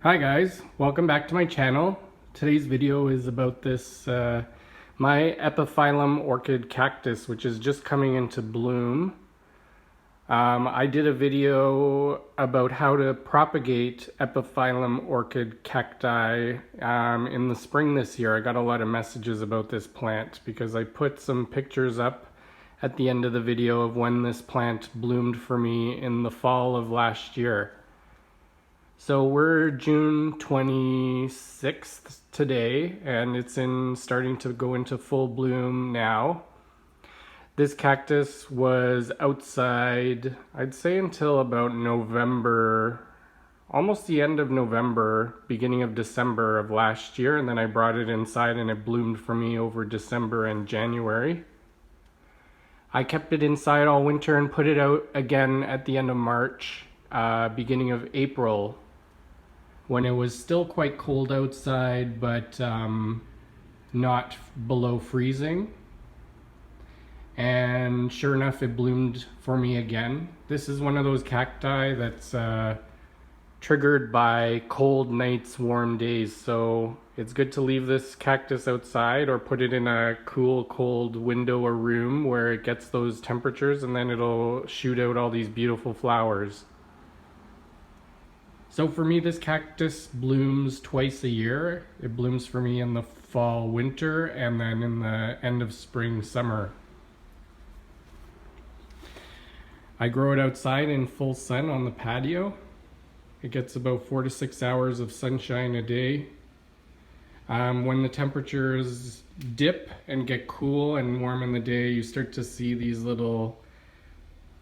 Hi guys, welcome back to my channel. Today's video is about this my Epiphyllum Orchid Cactus, which is just coming into bloom. I did a video about how to propagate Epiphyllum Orchid Cacti in the spring this year. I got a lot of messages about this plant because I put some pictures up at the end of the video of when this plant bloomed for me in the fall of last year. So we're June 26th today, and it's starting to go into full bloom now. This cactus was outside, I'd say until about November, almost the end of November, beginning of December of last year, and then I brought it inside and it bloomed for me over December and January. I kept it inside all winter and put it out again at the end of March, beginning of April, when it was still quite cold outside, but not below freezing. And sure enough, it bloomed for me again. This is one of those cacti that's triggered by cold nights, warm days. So it's good to leave this cactus outside or put it in a cool, cold window or room where it gets those temperatures, and then it'll shoot out all these beautiful flowers. So for me, this cactus blooms twice a year. It blooms for me in the fall, winter, and then in the end of spring, summer. I grow it outside in full sun on the patio. It gets about 4 to 6 hours of sunshine a day. When the temperatures dip and get cool and warm in the day, you start to see these little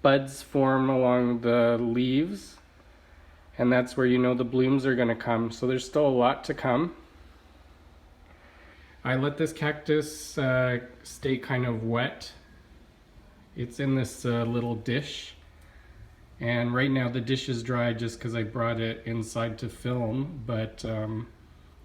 buds form along the leaves. And that's where you know the blooms are going to come. So there's still a lot to come. I let this cactus stay kind of wet. It's in this little dish. And right now the dish is dry just because I brought it inside to film. But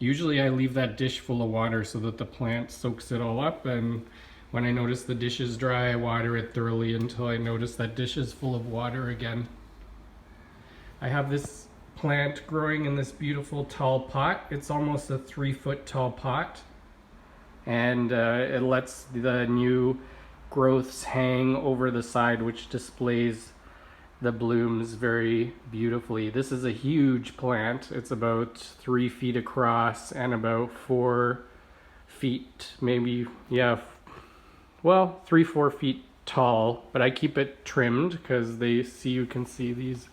usually I leave that dish full of water so that the plant soaks it all up. And when I notice the dish is dry, I water it thoroughly until I notice that dish is full of water again. I have this plant growing in this beautiful tall pot. It's almost a 3-foot tall pot, and it lets the new growths hang over the side, which displays the blooms very beautifully. This is a huge plant. It's about 3 feet across and about 4 feet, maybe, yeah, well, 3-4 feet tall, but I keep it trimmed because you can see these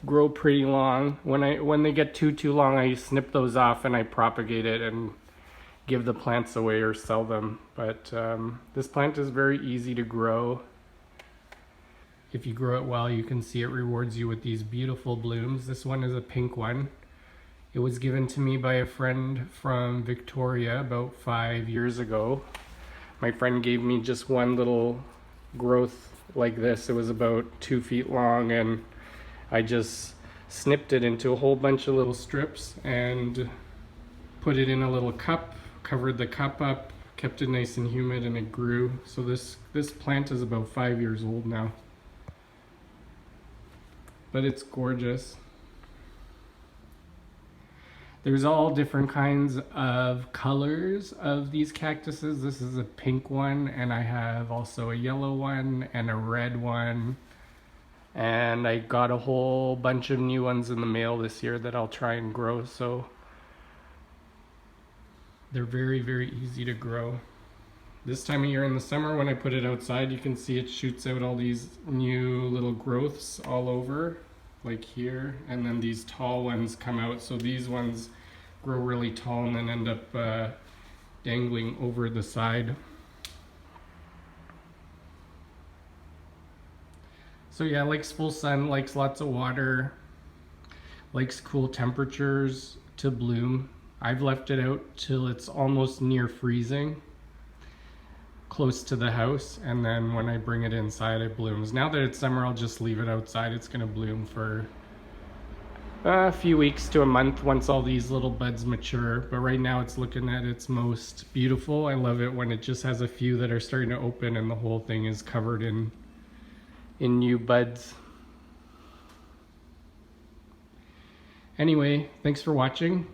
grow pretty long. When they get too long, I snip those off and I propagate it and give the plants away or sell them. But this plant is very easy to grow. If you grow it well, you can see it rewards you with these beautiful blooms. This one is a pink one. It was given to me by a friend from Victoria about 5 years ago. My friend gave me just one little growth like this. It was about 2 feet long, and I just snipped it into a whole bunch of little strips and put it in a little cup, covered the cup up, kept it nice and humid, and it grew. So this plant is about 5 years old now. But it's gorgeous. There's all different kinds of colors of these cactuses. This is a pink one, and I have also a yellow one and a red one. And I got a whole bunch of new ones in the mail this year that I'll try and grow. So they're very, very easy to grow. This time of year in the summer, when I put it outside, you can see it shoots out all these new little growths all over, like here. And then these tall ones come out. So these ones grow really tall and then end up dangling over the side. So yeah, likes full sun, likes lots of water, likes cool temperatures to bloom. I've left it out till it's almost near freezing, close to the house, and then when I bring it inside, it blooms. Now that it's summer, I'll just leave it outside. It's gonna bloom for a few weeks to a month once all these little buds mature. But right now it's looking at its most beautiful. I love it when it just has a few that are starting to open and the whole thing is covered in new buds. Anyway, thanks for watching.